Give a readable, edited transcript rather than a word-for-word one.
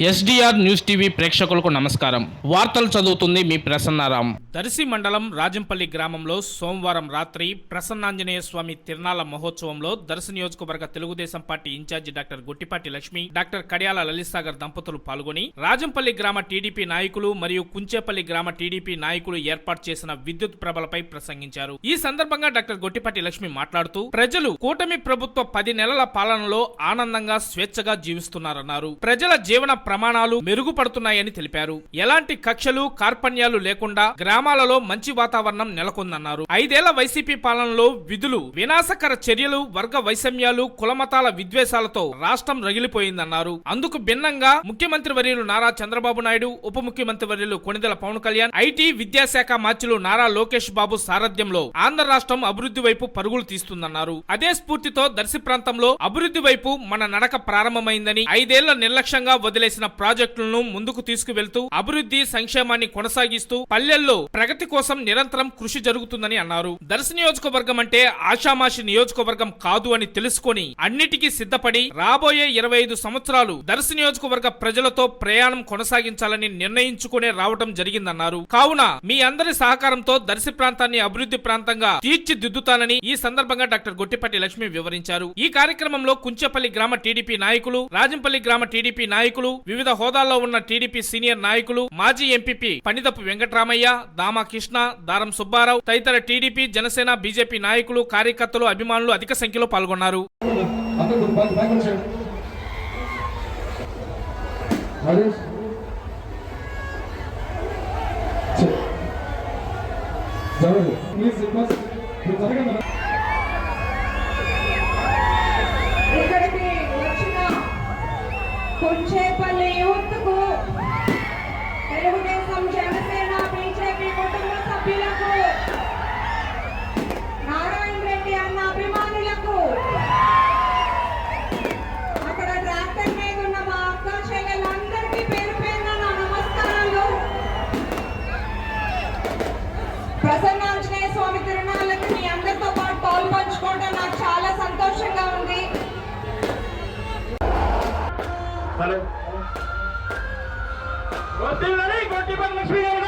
SDR news TV ప్రేక్షకులకు నమస్కారం. వార్తలు చదువుతుంది మీ ప్రసన్నారాం. దర్శి మండలం రాజంపల్లి గ్రామంలో సోమవారం రాత్రి ప్రసన్నాంజనేయ స్వామి తిరునాళ్ల మహోత్సవంలో దర్శి నియోజకవర్గ Telugu Desam party incharge doctor Gottipati Lakshmi, doctor Kadiyala Lalithsagar దంపతులు పాల్గొని రాజంపల్లి గ్రామ టీడీపీ నాయకులు మరియు కుంచేపల్లి గ్రామ టీడీపీ నాయకులు ఏర్పాటు చేసిన విద్యుత్ ప్రభలపై ప్రసంగించారు. ఈ సందర్భంగా డాక్టర్ గొట్టిపాటి లక్ష్మి మాట్లాడుతూ ప్రజలు కూటమి ప్రభుత్వ 10 నెలల పాలనలో ఆనందంగా స్వేచ్ఛగా జీవిస్తున్నారన్నారు. ప్రజల జీవన ప్రమాణాలు మెరుగుపడుతున్నాయని తెలిపారు. ఎలాంటి కక్షలు కార్పణ్యాలు లేకుండా గ్రామాలలో మంచి వాతావరణం నెలకొందన్నారు. 5 ఏళ్ల వైసీపీ పాలనలో విధులు, వినాశకర చర్యలు, వర్గ వైషమ్యాలు, కులమతాల విద్వేషాలతో రాష్ట్రం రగిలిపోయిందన్నారు. అందుకు భిన్నంగా ముఖ్యమంత్రి వర్యులు నారా చంద్రబాబు నాయుడు, ఉప ముఖ్యమంత్రి వర్యులు కొణిదెల పవన్ కళ్యాణ్, ఐటీ విద్యాశాఖ మార్చులు నారా లోకేష్ బాబు సారథ్యంలో ఆంధ్ర రాష్ట్రం అభివృద్ధి వైపు పరుగులు తీస్తుందన్నారు. అదే స్ఫూర్తితో దర్శి ప్రాంతంలో అభివృద్ధి వైపు మన నడక ప్రారంభమైందని, 5 ఏళ్ల నిర్లక్ష్యంగా వదిలేసిన ప్రాజెక్టులను ముందుకు తీసుకువెళ్తూ అభివృద్ధి సంక్షేమాన్ని కొనసాగిస్తూ పల్లెల్లో ప్రగతి కోసం నిరంతరం కృషి జరుగుతుందని అన్నారు. దర్శి నియోజకవర్గం అంటే ఆషామాషి నియోజకవర్గం కాదు అని తెలుసుకొని అన్నిటికీ సిద్ధపడి రాబోయే 25 సంవత్సరాలు దర్శి నియోజకవర్గ ప్రజలతో ప్రయాణం కొనసాగించాలని నిర్ణయించుకునే రావడం జరిగిందన్నారు. కావున మీ అందరి సహకారంతో దర్శి ప్రాంతాన్ని అభివృద్ధి ప్రాంతంగా తీర్చిదిద్దుతానని ఈ సందర్భంగా డాక్టర్ గొట్టిపాటి లక్ష్మి వివరించారు. ఈ కార్యక్రమంలో కుంచెపల్లి గ్రామ టీడీపీ నాయకులు, రాజంపల్లి గ్రామ టీడీపీ నాయకులు, వివిధ హోదాల్లో ఉన్న టీడీపీ సీనియర్ నాయకులు, మాజీ ఎంపీపీ పనిదపు వెంకటరామయ్య, దామా కృష్ణ, దారం సుబ్బారావు తదితర టీడీపీ, జనసేన, బీజేపీ నాయకులు, కార్యకర్తలు, అభిమానులు అధిక సంఖ్యలో పాల్గొన్నారు. కుంచేపల్లి యూత్కు, తెలుగుదేశం, జనసేన, బీజేపీ కుటుంబ సభ్యులకు, నారాయణ రెడ్డి అన్న అభిమానులకు, అక్కడ ట్రాక్టర్ మీద ఉన్న మా అక్క చెల్లెలందరికీ పేరు పేరున నా నమస్కారాలు. ప్రసన్నాంజనేయ స్వామి తిరునాళ్ళకి మీ అందరితో పాటు పాల్పంచుకోవడం నాకు చాలా సంతోషంగా ఉంది. హలో గొట్టిపాటి లక్ష్మి గారు